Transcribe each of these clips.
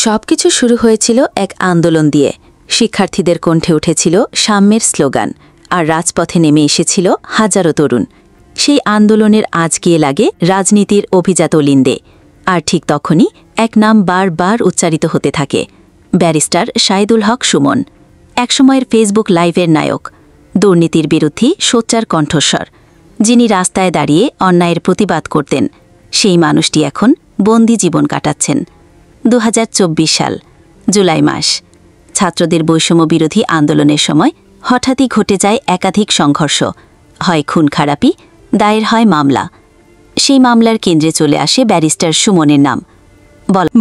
সবকিছু শুরু হয়েছিল এক আন্দোলন দিয়ে। শিক্ষার্থীদের কণ্ঠে উঠেছিল সাম্যের স্লোগান, আর রাজপথে নেমে এসেছিল হাজারো তরুণ। সেই আন্দোলনের আজ গিয়ে লাগে রাজনীতির অভিজাত লিন্দে। আর ঠিক তখনই এক নাম বারবার উচ্চারিত হতে থাকে, ব্যারিস্টার শাহিদুল হক সুমন। একসময়ের ফেসবুক লাইভের নায়ক, দুর্নীতির বিরুদ্ধে সোচ্চার কণ্ঠস্বর, যিনি রাস্তায় দাঁড়িয়ে অন্যায়ের প্রতিবাদ করতেন, সেই মানুষটি এখন বন্দি জীবন কাটাচ্ছেন। ২০২৪ সাল, জুলাই মাস। ছাত্রদের বৈষম্য বিরোধী আন্দোলনের সময় হঠাৎই ঘটে যায় একাধিক সংঘর্ষ, হয় খুন খারাপি, দায়ের হয় মামলা। সেই মামলার কেন্দ্রে চলে আসে ব্যারিস্টার সুমনের নাম।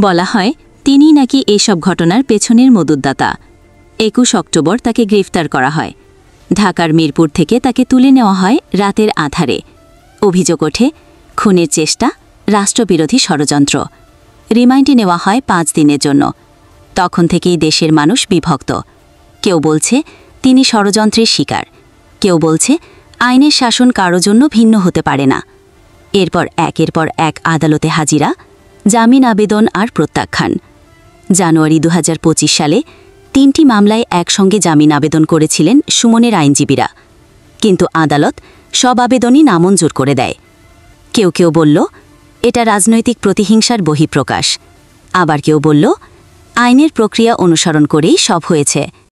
বলা হয় তিনিই নাকি এইসব ঘটনার পেছনের মদতদাতা। ২১ অক্টোবর তাকে গ্রেফতার করা হয়। ঢাকার মিরপুর থেকে তাকে তুলে নেওয়া হয় রাতের আধারে। অভিযোগ ওঠে খুনের চেষ্টা, রাষ্ট্রবিরোধী ষড়যন্ত্র। রিমান্ডে নেওয়া হয় ৫ দিনের জন্য। তখন থেকেই দেশের মানুষ বিভক্ত। কেউ বলছে তিনি ষড়যন্ত্রের শিকার, কেউ বলছে আইনের শাসন কারো জন্য ভিন্ন হতে পারে না। এরপর একের পর এক আদালতে হাজিরা, জামিন আবেদন আর প্রত্যাখ্যান। জানুয়ারি ২০২৫ সালে ৩টি মামলায় একসঙ্গে জামিন আবেদন করেছিলেন সুমনের আইনজীবীরা, কিন্তু আদালত সব আবেদনই নামঞ্জুর করে দেয়। কেউ কেউ বলল এটা রাজনৈতিক প্রতিহিংসার বহিঃপ্রকাশ, আবার কেউ বলল আইনের প্রক্রিয়া অনুসরণ করেই সব হয়েছে।